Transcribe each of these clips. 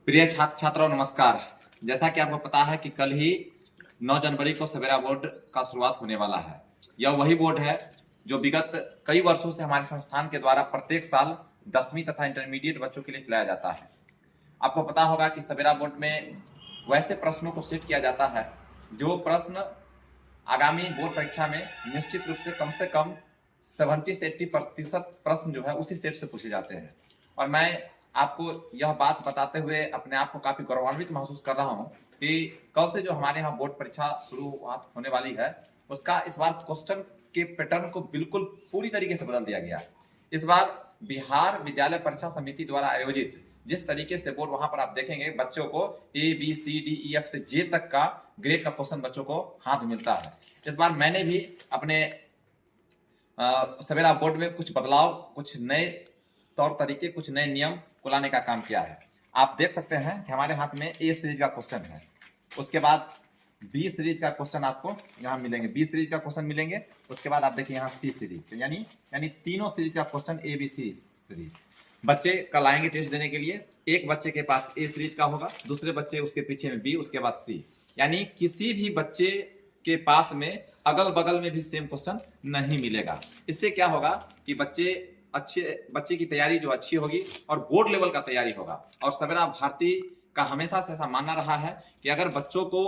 प्रिय छात्र छात्राओं नमस्कार। जैसा कि आपको पता है कि कल ही 9 जनवरी को सवेरा बोर्ड का शुरुआत होने वाला है। यह वही बोर्ड है जो विगत कई वर्षों से हमारे संस्थान के द्वारा प्रत्येक साल 10वीं तथा इंटरमीडिएट बच्चों के लिए चलाया जाता है। आपको पता होगा कि सवेरा बोर्ड में वैसे प्रश्नों को सेट किया जाता है जो प्रश्न आगामी बोर्ड परीक्षा में निश्चित रूप से कम 70 से 80% प्रश्न जो है उसी सेट से पूछे जाते हैं। और मैं आपको यह बात बताते हुए अपने आप को काफी गौरवान्वित महसूस कर रहा हूँ कि कल से जो हमारे यहाँ बोर्ड परीक्षा शुरुआत होने वाली है उसका इस बार क्वेश्चन के पैटर्न को बिल्कुल पूरी तरीके से बदल दिया गया। इस बार बिहार विद्यालय परीक्षा समिति द्वारा आयोजित जिस तरीके से बोर्ड, वहां पर आप देखेंगे बच्चों को ABCDEF से J तक का ग्रेड का क्वेश्चन बच्चों को हाथ मिलता है। इस बार मैंने भी अपने सवेरा बोर्ड में कुछ बदलाव, कुछ नए तौर तरीके, कुछ नए नियम को लाने का काम किया है। आप देख सकते हैं कि हमारे हाथ में A सीरीज का क्वेश्चन है, उसके बाद B सीरीज का क्वेश्चन आपको यहाँ मिलेंगे, B सीरीज का क्वेश्चन मिलेंगे, उसके बाद आप देखिए यहाँ C सीरीज, तो यानी तीनों सीरीज का क्वेश्चन ABC सीरीज बच्चे कल आएंगे टेस्ट देने के लिए। एक बच्चे के पास A सीरीज का होगा, दूसरे बच्चे उसके पीछे में B, उसके बाद C, यानी किसी भी बच्चे के पास में अगल बगल में भी सेम क्वेश्चन नहीं मिलेगा। इससे क्या होगा कि बच्चे की तैयारी जो अच्छी होगी और बोर्ड लेवल का तैयारी होगा। और सवेरा भारती का हमेशा से ऐसा मानना रहा है कि अगर बच्चों को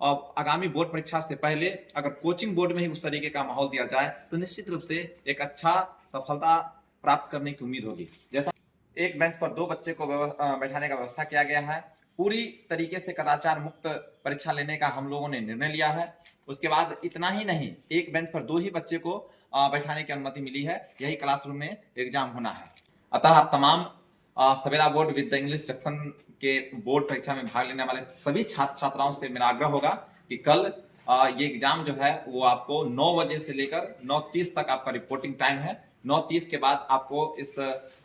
आगामी बोर्ड परीक्षा से पहले अगर कोचिंग बोर्ड में ही उस तरीके का माहौल दिया जाए तो निश्चित रूप से एक अच्छा सफलता प्राप्त करने की उम्मीद होगी। जैसा एक बेंच पर 2 बच्चे को बैठाने का व्यवस्था किया गया है, पूरी तरीके से कदाचार मुक्त परीक्षा लेने का हम लोगों ने निर्णय लिया है। उसके बाद इतना ही नहीं, एक बेंच पर 2 ही बच्चे को बैठाने की अनुमति मिली है, यही क्लासरूम में एग्जाम होना है। अतः आप तमाम सवेरा board with the English section के बोर्ड परीक्षा में भाग लेने वाले सभी छात्र छात्राओं से मेरा आग्रह होगा कि कल ये एग्जाम जो है वो आपको 9 बजे से लेकर 9:30 तक आपका रिपोर्टिंग टाइम है। 9:30 के बाद आपको इस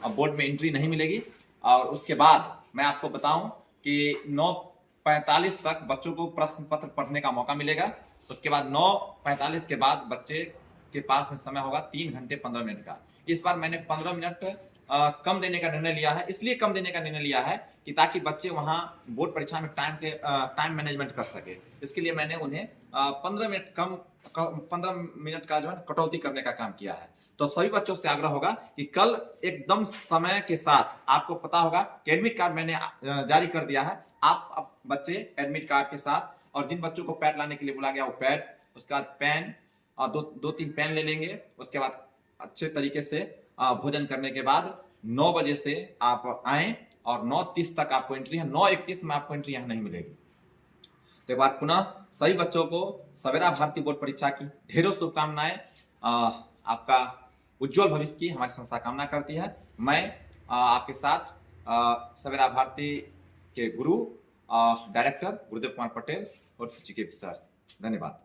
बोर्ड में एंट्री नहीं मिलेगी। और उसके बाद मैं आपको बताऊं कि 9:45 तक बच्चों को प्रश्न पत्र पढ़ने का मौका मिलेगा। उसके बाद 9:45 के बाद बच्चे के पास में समय होगा 3 घंटे 15 मिनट का। इस बार मैंने 15 मिनट कम देने का निर्णय लिया है, इसलिए कम देने का निर्णय लिया है कि ताकि बच्चे वहां बोर्ड परीक्षा में टाइम मैनेजमेंट कर सके। इसके लिए मैंने उन्हें 15 मिनट का जो है कटौती करने का काम किया है। तो सभी बच्चों से आग्रह होगा कि कल एकदम समय के साथ, आपको पता होगा कि एडमिट कार्ड मैंने जारी कर दिया है, आप बच्चे एडमिट कार्ड के साथ, और जिन बच्चों को पैड लाने के लिए बोला गया वो पैड, उसके बाद पेन, दो तीन पेन ले लेंगे। उसके बाद अच्छे तरीके से भोजन करने के बाद 9 बजे से आप आए और 9:30 तक आपको एंट्री है। 9:31 में आपको एंट्री यहाँ नहीं मिलेगी। तो एक बार पुनः सभी बच्चों को सवेरा भारती बोर्ड परीक्षा की ढेरों शुभकामनाएं। आपका उज्जवल भविष्य की हमारी संस्था कामना करती है। मैं आपके साथ सवेरा भारती के गुरु डायरेक्टर गुरुदेव कुमार पटेल और GK सर, धन्यवाद।